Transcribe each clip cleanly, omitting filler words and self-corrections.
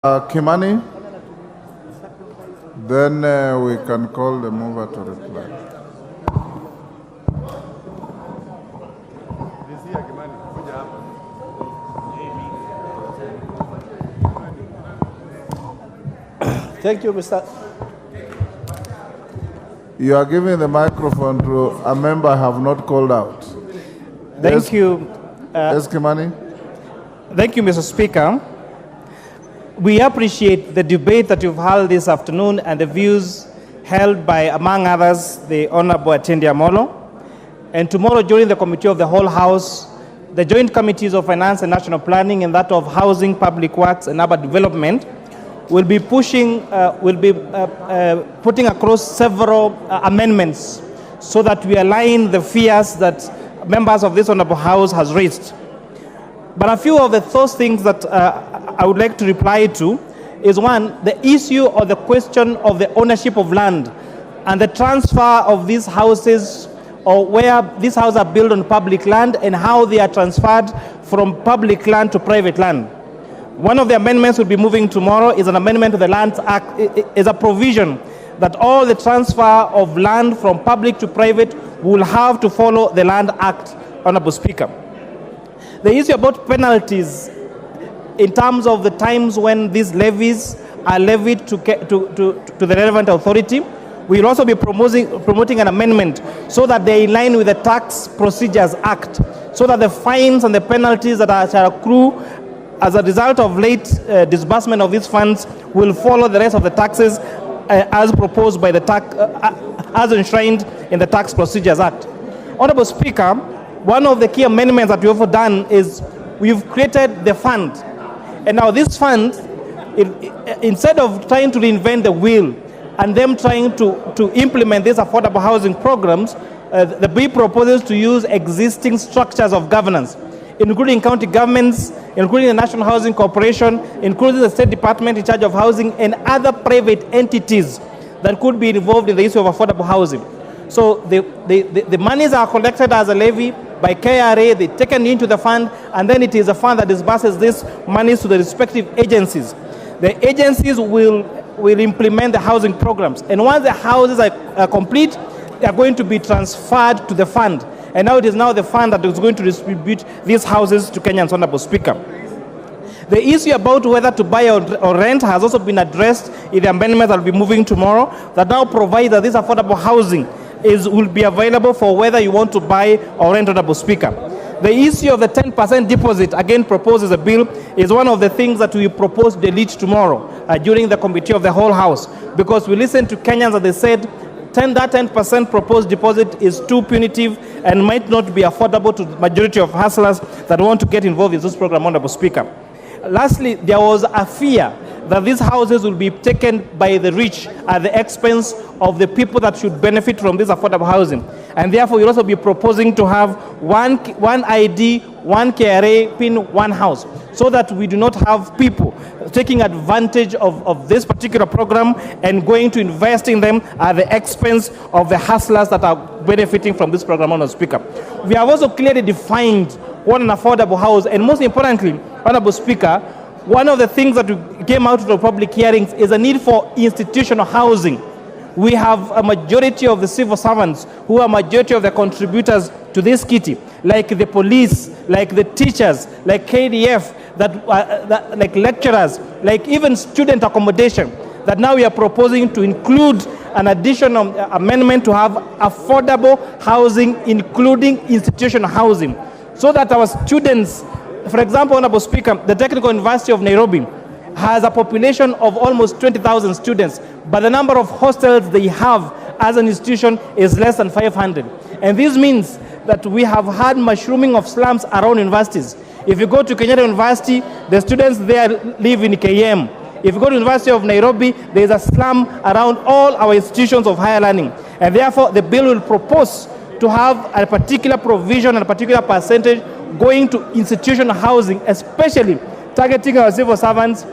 Kimani, then we can call the mover to reply. Thank you, Mr. You are giving the microphone to a member I have not called out. Thank you. Yes, Kimani. Thank you, Mr. Speaker. We appreciate the debate that you've held this afternoon and the views held by, among others, the Honorable Atendi Amolo. And tomorrow, during the Committee of the Whole House, the Joint Committees of Finance and National Planning and that of Housing, Public Works and Urban Development will be putting across several amendments so that we align the fears that members of this Honorable House has raised. But a few of those things that I would like to reply to is, one, the issue or the question of the ownership of land and the transfer of these houses, or where these houses are built on public land and how they are transferred from public land to private land. One of the amendments we'll be moving tomorrow is an amendment to the Lands Act. It is a provision that all the transfer of land from public to private will have to follow the Land Act, Honorable Speaker. The issue about penalties in terms of the times when these levies are levied to the relevant authority, we will also be promoting an amendment so that they are in line with the Tax Procedures Act, so that the fines and the penalties that shall accrue as a result of late disbursement of these funds will follow the rest of the taxes as proposed by the as enshrined in the Tax Procedures Act. Honorable Speaker, one of the key amendments that we have done is we've created the fund. And now this fund, instead of trying to reinvent the wheel and them trying to implement these affordable housing programs, the bill proposes to use existing structures of governance, including county governments, including the National Housing Corporation, including the State Department in charge of housing, and other private entities that could be involved in the issue of affordable housing. So the monies are collected as a levy by KRA, they're taken into the fund, and then it is a fund that disburses these monies to the respective agencies. The agencies will implement the housing programs. And once the houses are complete, they are going to be transferred to the fund. And now it is now the fund that is going to distribute these houses to Kenyans, Honorable Speaker. The issue about whether to buy or rent has also been addressed in the amendment that will be moving tomorrow, that now provides that this affordable housing will be available for whether you want to buy or rent, Honorable Speaker. The issue of the 10% deposit, again proposed as a bill, is one of the things that we propose to delete tomorrow during the Committee of the Whole House, because we listened to Kenyans and they said that 10% proposed deposit is too punitive and might not be affordable to the majority of hustlers that want to get involved in this program, Honorable Speaker. Lastly, there was a fear that these houses will be taken by the rich at the expense of the people that should benefit from this affordable housing. And therefore, we'll also be proposing to have one ID, one KRA PIN, one house, so that we do not have people taking advantage of this particular program and going to invest in them at the expense of the hustlers that are benefiting from this program, Honorable Speaker. We have also clearly defined what an affordable house, and most importantly, Honorable Speaker, one of the things that came out of the public hearings is a need for institutional housing. We have a majority of the civil servants who are majority of the contributors to this kitty, like the police, like the teachers, like KDF, like lecturers, like even student accommodation, that now we are proposing to include an additional amendment to have affordable housing, including institutional housing, so that our students, for example, Honorable Speaker, the Technical University of Nairobi has a population of almost 20,000 students, but the number of hostels they have as an institution is less than 500. And this means that we have had mushrooming of slums around universities. If you go to Kenyatta University, the students there live in KM. If you go to University of Nairobi, there is a slum around all our institutions of higher learning. And therefore, the bill will propose to have a particular provision and a particular percentage going to institutional housing, especially targeting our civil servants,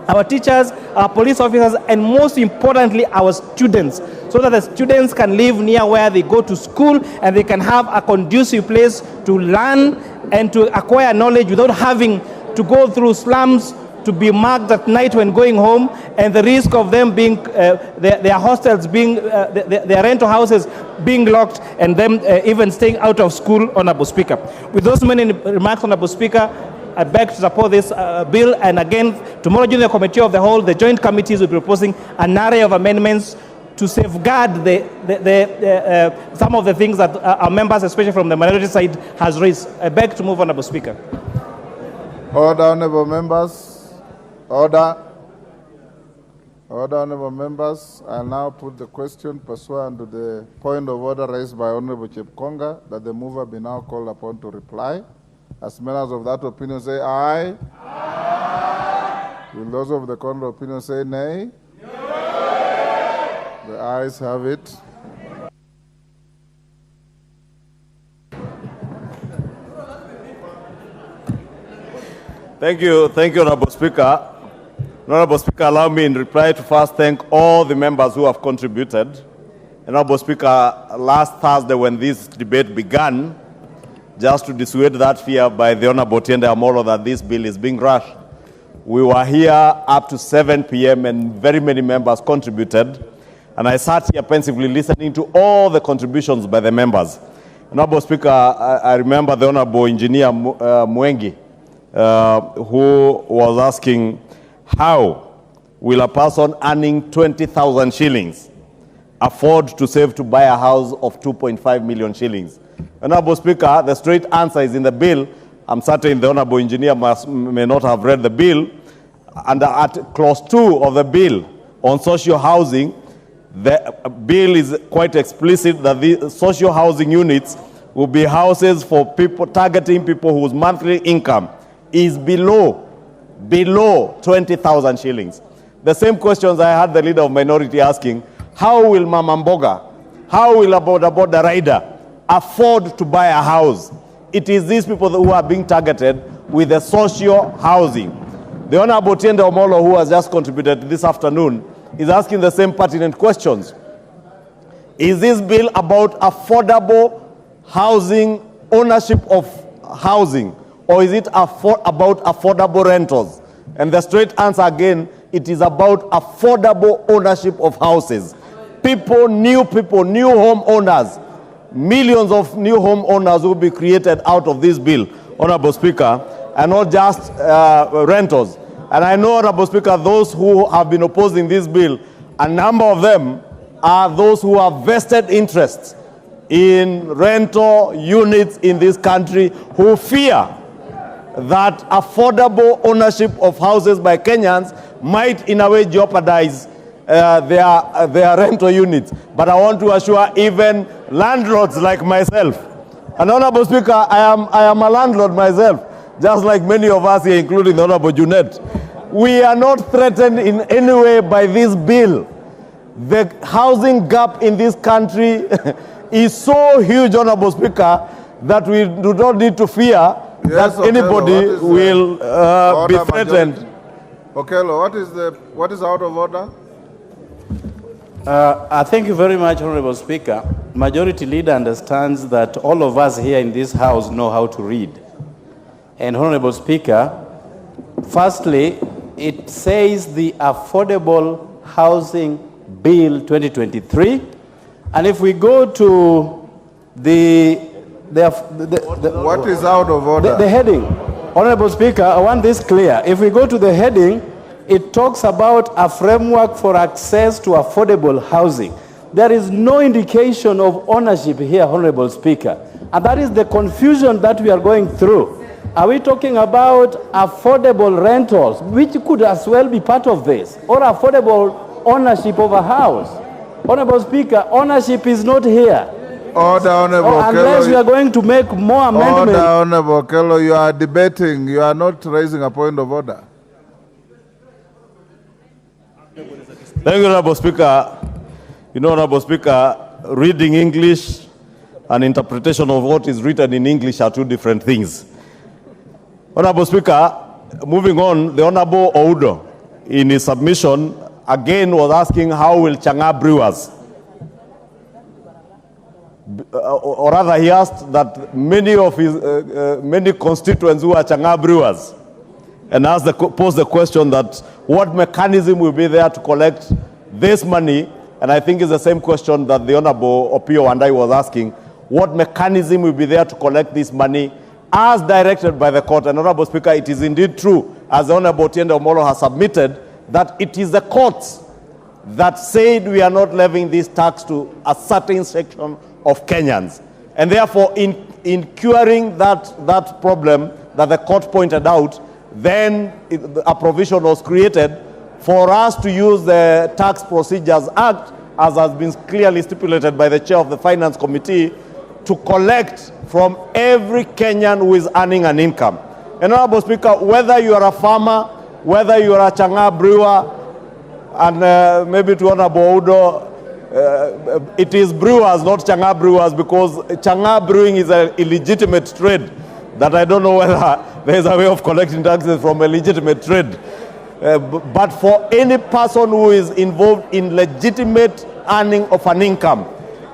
our teachers, our police officers, and most importantly, our students, so that the students can live near where they go to school and they can have a conducive place to learn and to acquire knowledge without having to go through slums, to be marked at night when going home, and the risk of them being, their hostels being, their rental houses being locked, and them even staying out of school, Honorable Speaker. With those many remarks, Honorable Speaker, I beg to support this bill, and again, tomorrow during the Committee of the Whole, the joint committees will be proposing an array of amendments to safeguard some of the things that our members, especially from the minority side, has raised. I beg to move, Honorable Speaker. Order, honorable members. Order. Order, honorable members. I now put the question pursuant to the point of order raised by Honorable Chepkonga, that the mover be now called upon to reply. As members of that opinion say aye. Aye. Will those of the contrary opinion say nay? The ayes have it. Thank you, Honorable Speaker. Honorable Speaker, allow me in reply to first thank all the members who have contributed. Honorable Speaker, last Thursday when this debate began, just to dissuade that fear by the Honorable Tiende Amolo that this bill is being rushed, we were here up to 7 p.m. and very many members contributed. And I sat here pensively listening to all the contributions by the members. Honorable Speaker, I remember the Honorable Engineer Mwengi, who was asking, how will a person earning 20,000 shillings afford to save to buy a house of 2.5 million shillings? Honorable Speaker, the straight answer is in the bill. I'm certain the Honorable Engineer may not have read the bill. And at clause 2 of the bill on social housing, the bill is quite explicit that the social housing units will be houses for people, targeting people whose monthly income is below 20,000 shillings. The same questions I had the leader of minority asking, how will Mama Mboga, how will a boda rider afford to buy a house? It is these people who are being targeted with the social housing. The Honorable Tiende Omolo, who has just contributed this afternoon, is asking the same pertinent questions. Is this bill about affordable housing, ownership of housing, or is it about affordable rentals? And the straight answer again, it is about affordable ownership of houses. New home owners, millions of new home owners will be created out of this bill, Honorable Speaker, and not just rentals. And I know, Honorable Speaker, those who have been opposing this bill, a number of them are those who have vested interests in rental units in this country, who fear that affordable ownership of houses by Kenyans might in a way jeopardize their rental units. But I want to assure even landlords like myself, and Honorable Speaker, I am a landlord myself, just like many of us here, including the Honorable Junet. We are not threatened in any way by this bill. The housing gap in this country is so huge, Honorable Speaker, that we do not need to fear that anybody will be threatened. Okello, what is out of order? Thank you very much, Honorable Speaker. Majority Leader understands that all of us here in this House know how to read. And Honorable Speaker, firstly, it says the Affordable Housing Bill 2023. And if we go to what is out of order? The heading. Honorable Speaker, I want this clear. If we go to the heading, it talks about a framework for access to affordable housing. There is no indication of ownership here, Honorable Speaker. And that is the confusion that we are going through. Are we talking about affordable rentals, which could as well be part of this, or affordable ownership of a house? Honorable Speaker, ownership is not here. Order, Honorable unless we are going to make more amendments. Order, Honorable Kello, you are debating. You are not raising a point of order. Thank you, Honorable Speaker. You know, Honorable Speaker, reading English and interpretation of what is written in English are two different things. Honorable Speaker, moving on, the Honorable Oudo, in his submission, again was asking how will Chang'wa brewers, or rather he asked that many of his, many constituents who are Chang'wa brewers and pose the question that what mechanism will be there to collect this money, and I think it's the same question that the Honorable Opio and I was asking, what mechanism will be there to collect this money as directed by the court? And Honorable Speaker, it is indeed true, as the Honorable Otiende Omolo has submitted, that it is the courts that said we are not levying this tax to a certain section of Kenyans. And therefore, in curing that problem that the court pointed out, then a provision was created for us to use the Tax Procedures Act, as has been clearly stipulated by the chair of the Finance Committee, to collect from every Kenyan who is earning an income. And Honorable Speaker, whether you are a farmer, whether you are a Chang'aa brewer, and maybe to Honorable Udo, it is brewers, not Chang'aa brewers, because Chang'aa brewing is an illegitimate trade that I don't know whether there is a way of collecting taxes from a legitimate trade. But for any person who is involved in legitimate earning of an income,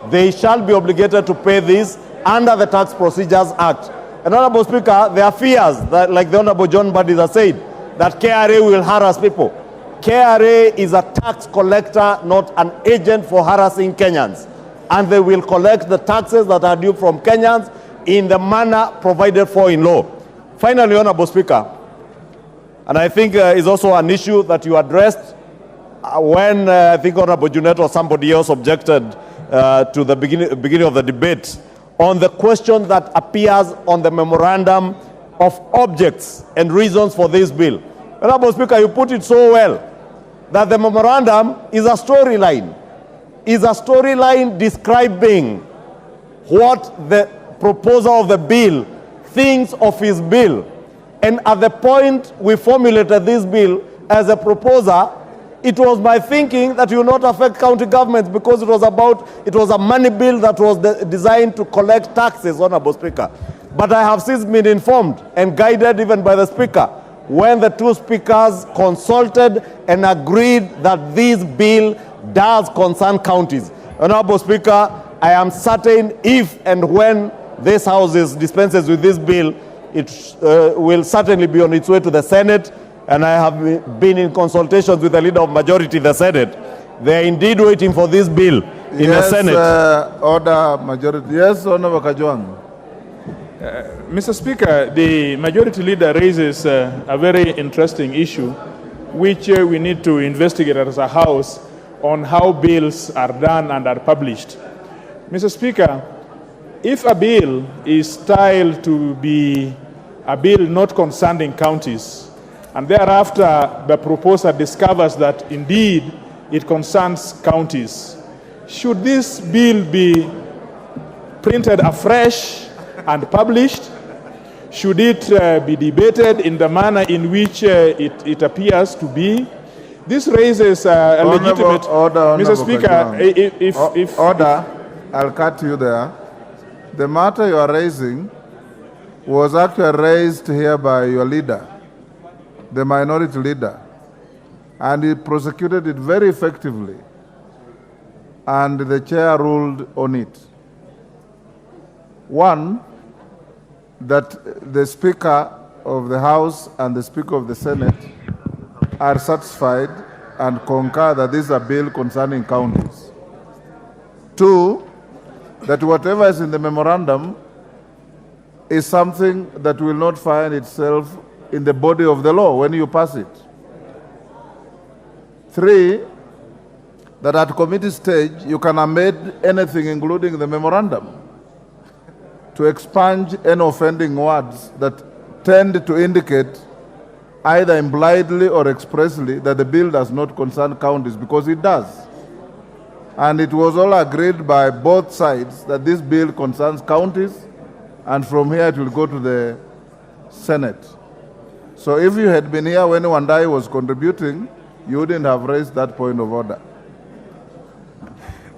they shall be obligated to pay this under the Tax Procedures Act. And Honorable Speaker, there are fears that, like the Honorable John Badis has said, that KRA will harass people. KRA is a tax collector, not an agent for harassing Kenyans. And they will collect the taxes that are due from Kenyans in the manner provided for in law. Finally, Honorable Speaker, and I think is also an issue that you addressed when I think Honorable Junet or somebody else objected to the beginning of the debate on the question that appears on the memorandum of objects and reasons for this bill. Honorable Speaker, you put it so well that the memorandum is a storyline. Is a storyline describing what the proposer of the bill thinks of his bill. And at the point we formulated this bill as a proposer, it was my thinking that it will not affect county governments because it was a money bill that was designed to collect taxes, Honorable Speaker. But I have since been informed and guided even by the Speaker when the two speakers consulted and agreed that this bill does concern counties. Honorable Speaker, I am certain if and when this House dispenses with this bill, it will certainly be on its way to the Senate, and I have been in consultations with the leader of majority in the Senate. They are indeed waiting for this bill in the Senate. Order majority. Yes, Honorable Kajwang. Mr. Speaker, the majority leader raises a very interesting issue, which we need to investigate as a House on how bills are done and are published. Mr. Speaker, if a bill is styled to be a bill not concerning counties, and thereafter the proposer discovers that indeed it concerns counties, should this bill be printed afresh and published? Should it be debated in the manner in which it appears to be? This raises a legitimate... Order, Mr. Speaker, Order, I'll cut you there. The matter you are raising was actually raised here by your leader, the minority leader, and he prosecuted it very effectively, and the chair ruled on it. One, that the Speaker of the House and the Speaker of the Senate are satisfied and concur that this is a bill concerning counties. Two, that whatever is in the memorandum is something that will not find itself in the body of the law when you pass it. Three, that at committee stage you can amend anything including the memorandum to expunge any offending words that tend to indicate either impliedly or expressly that the bill does not concern counties, because it does. And it was all agreed by both sides that this bill concerns counties, and from here it will go to the Senate. So if you had been here when Wandai was contributing, you wouldn't have raised that point of order.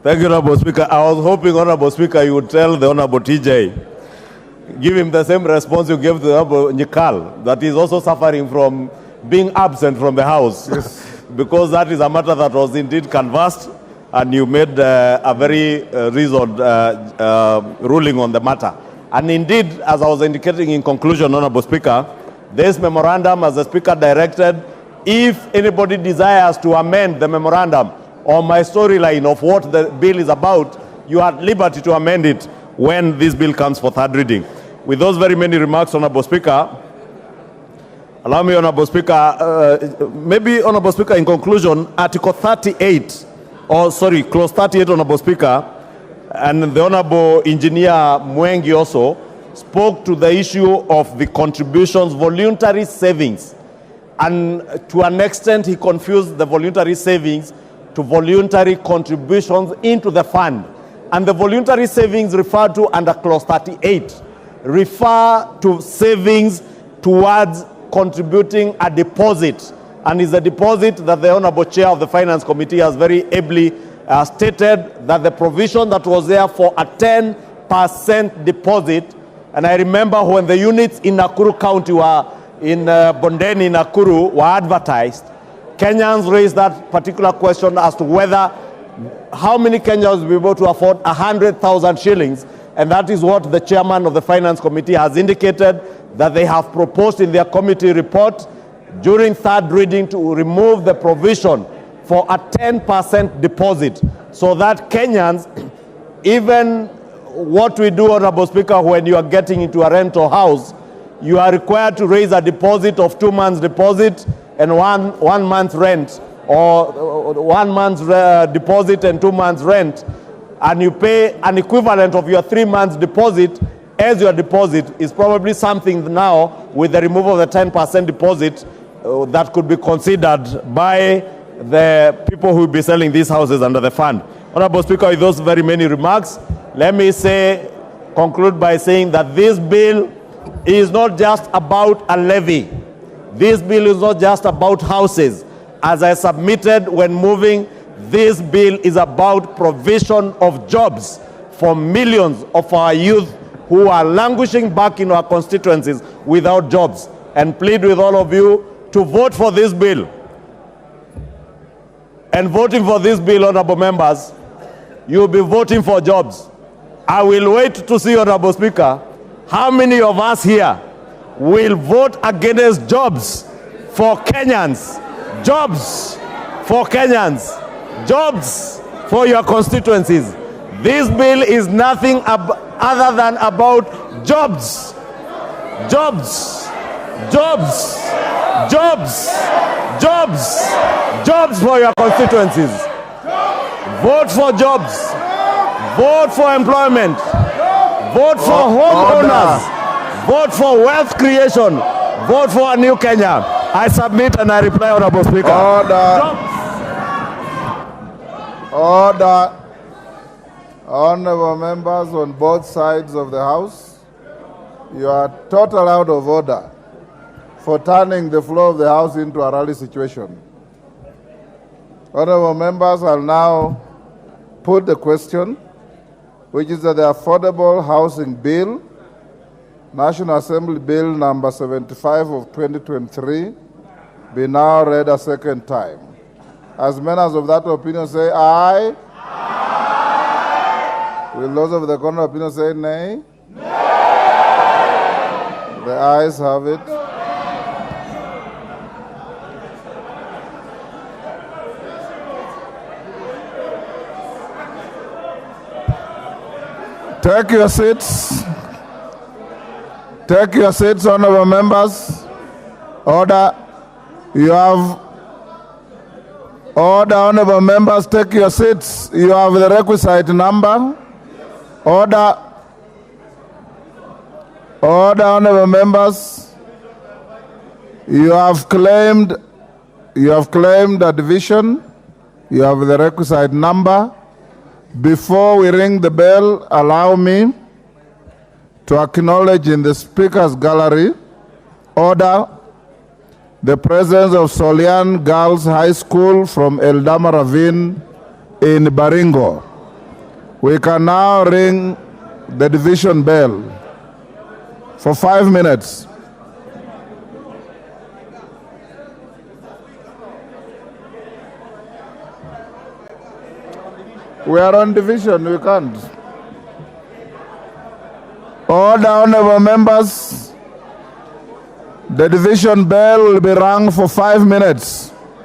Thank you, Honorable Speaker. I was hoping, Honorable Speaker, you would tell the Honorable TJ, give him the same response you gave to the Honorable Nyikal, that he's also suffering from being absent from the House. Yes. Because that is a matter that was indeed canvassed, and you made a very reasoned ruling on the matter. And indeed, as I was indicating in conclusion, Honorable Speaker, this memorandum as the Speaker directed. If anybody desires to amend the memorandum or my storyline of what the bill is about, you are at liberty to amend it when this bill comes for third reading. With those very many remarks, Honorable Speaker, allow me, Honorable Speaker, maybe, Honorable Speaker, in conclusion, Article 38, Clause 38, Honorable Speaker, and the Honorable Engineer Mwengi also spoke to the issue of the contributions, voluntary savings. And to an extent, he confused the voluntary savings to voluntary contributions into the fund. And the voluntary savings referred to under Clause 38 refer to savings towards contributing a deposit. And is a deposit that the Honorable Chair of the Finance Committee has very ably stated that the provision that was there for a 10% deposit, and I remember when the units in Nakuru County were in Bondeni, Nakuru, were advertised, Kenyans raised that particular question as to whether how many Kenyans will be able to afford 100,000 shillings, and that is what the chairman of the Finance Committee has indicated that they have proposed in their committee report during third reading to remove the provision for a 10% deposit, so that Kenyans, even what we do, Honorable Speaker, when you are getting into a rental house, you are required to raise a deposit of 2 months deposit and one month rent, or 1 month's deposit and 2 months rent, and you pay an equivalent of your 3 months deposit as your deposit. Is probably something now with the removal of the 10% deposit that could be considered by the people who will be selling these houses under the fund. Honorable Speaker, with those very many remarks, let me conclude by saying that this bill is not just about a levy. This bill is not just about houses. As I submitted when moving, this bill is about provision of jobs for millions of our youth who are languishing back in our constituencies without jobs, and plead with all of you to vote for this bill. And voting for this bill, honorable members, you'll be voting for jobs. I will wait to see, Honorable Speaker, how many of us here will vote against jobs for Kenyans, jobs for Kenyans, jobs for your constituencies. This bill is nothing other than about jobs, jobs, jobs, jobs, jobs, jobs for your constituencies. Vote for jobs. Vote for employment. Vote for homeowners. Vote for wealth creation. Vote for a new Kenya. I submit and I reply, Honorable Speaker. Order. Honorable members on both sides of the House, you are totally out of order for turning the floor of the House into a rally situation. Honorable members, I'll now put the question, which is that the Affordable Housing Bill, National Assembly Bill number 75 of 2023, be now read a second time. As members of that opinion say aye. Aye. Will those of the contrary opinion say nay? Nay. The ayes have it. Take your seats. Take your seats, honorable members. Order. You have order, honorable members. Take your seats. You have the requisite number. Order. Order, honorable members. You have claimed a division. You have the requisite number. Before we ring the bell, allow me to acknowledge in the Speaker's gallery, order, the presence of Solian Girls High School from Eldama Ravine in Baringo. We can now ring the division bell for 5 minutes. We are on division, we can't. Order, honorable members. The division bell will be rung for 5 minutes.